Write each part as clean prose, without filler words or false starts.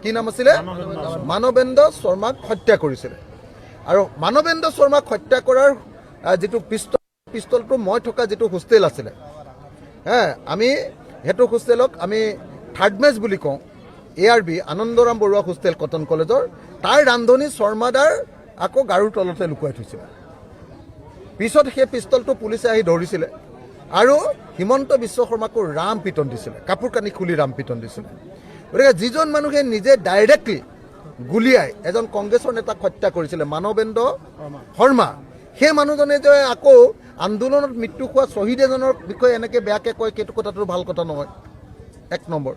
কি নাম আছিলে মানৱেন্দ্ৰ শৰ্মাক হত্যা কৰিছিলে আৰু মানৱেন্দ্ৰ শৰ্মাক হত্যা কৰাৰ যেটো পিস্তলটো মই থকা যেটো হোষ্টেল আছিলে আমি হেতু হোষ্টেলক আমি থাৰ্ড মেচ বুলি কওঁ ARB Anandaram Barua hostel Cotton কলেজৰ তাৰ ৰান্ধনী শৰ্মাদাৰ আকৌ গাৰুৰ তলতে লুকুৱাই থৈছিল পিছত সেই পিস্তলটো পুলিচে আহি ধৰিছিলে আৰু হিমন্ত বিশ্ব শৰ্মাকো ৰাম পিটন দিছিলে কাপোৰ কানি খুলি ৰাম পিটন দিছিলে গতিকে যিজন মানুহে নিজে ডাইৰেক্টলি গুলিয়াই এজন কংগ্ৰেছৰ নেতাক হত্যা কৰিছিলে মানৱেন্দ্ৰ শৰ্মা সেই মানুহজনে যে আকৌ আন্দোলনত মৃত্যু হোৱা শ্বহীদ এজনৰ বিষয়ে এনেকৈ বেয়াকৈ কয় সেইটো কথাটো ভাল কথা নহয় 1 নম্বৰ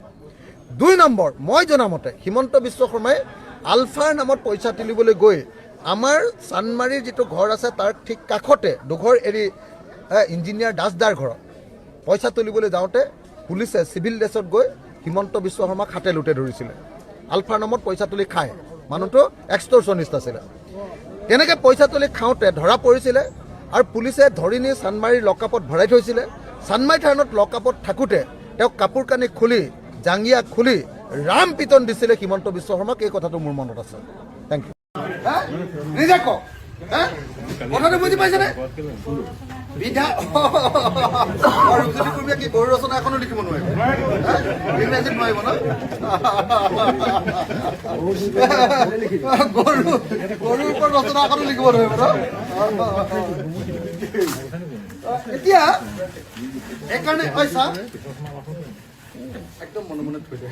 2 নম্বৰ মই জনামতে হিমন্ত বিশ্ব শৰ্মাই আলফাৰ নামত পইচা তুলিবলৈ গৈ আমাৰ চানমাৰীৰ যেটো ঘৰ আছে তাৰ ঠিক কাষতে দুঘৰ এৰি ইঞ্জিনিয়াৰ দাসদাৰ ঘৰত পইচা তুলিবলৈ যাওঁতে পুলিচে সিভিল ড্ৰেছত গৈ হিমন্ত বিশ্ব শৰ্মাক হাতে লুটে ধৰিছিলে আলফাৰ নামত পইচা তুলি খায় মানুহটো এক্সটৰ্চনিষ্ট আছিল তেনেকৈ পইচা তুলি খাওঁতে ধৰা পৰিছিলে আৰু পুলিচে ধৰি নি চানমাৰীৰ লকআপত ভৰাই থৈছিলে চানমাৰী থানাত লকআপত থাকোঁতে তেওঁক কাপোৰ কানি খুলি জাংগিয়া খুলি ৰাম পিটন দিছিলে হিমন্ত বিশ্ব শৰ্মাক এই কথাটো মোৰ মনত আছে থেংক ইউ নিজে কওক কথাটো বুজি পাইছেনে কি গৰু ৰচনা এখনো লিখিব নোৱাৰিব ইংৰাজীত নোৱাৰিব ন গৰুৰ ওপৰত ৰচনা এখনো লিখিব নোৱাৰিব ন এতিয়া এইকাৰণে একদম মনে মনে থৈ দিয়ে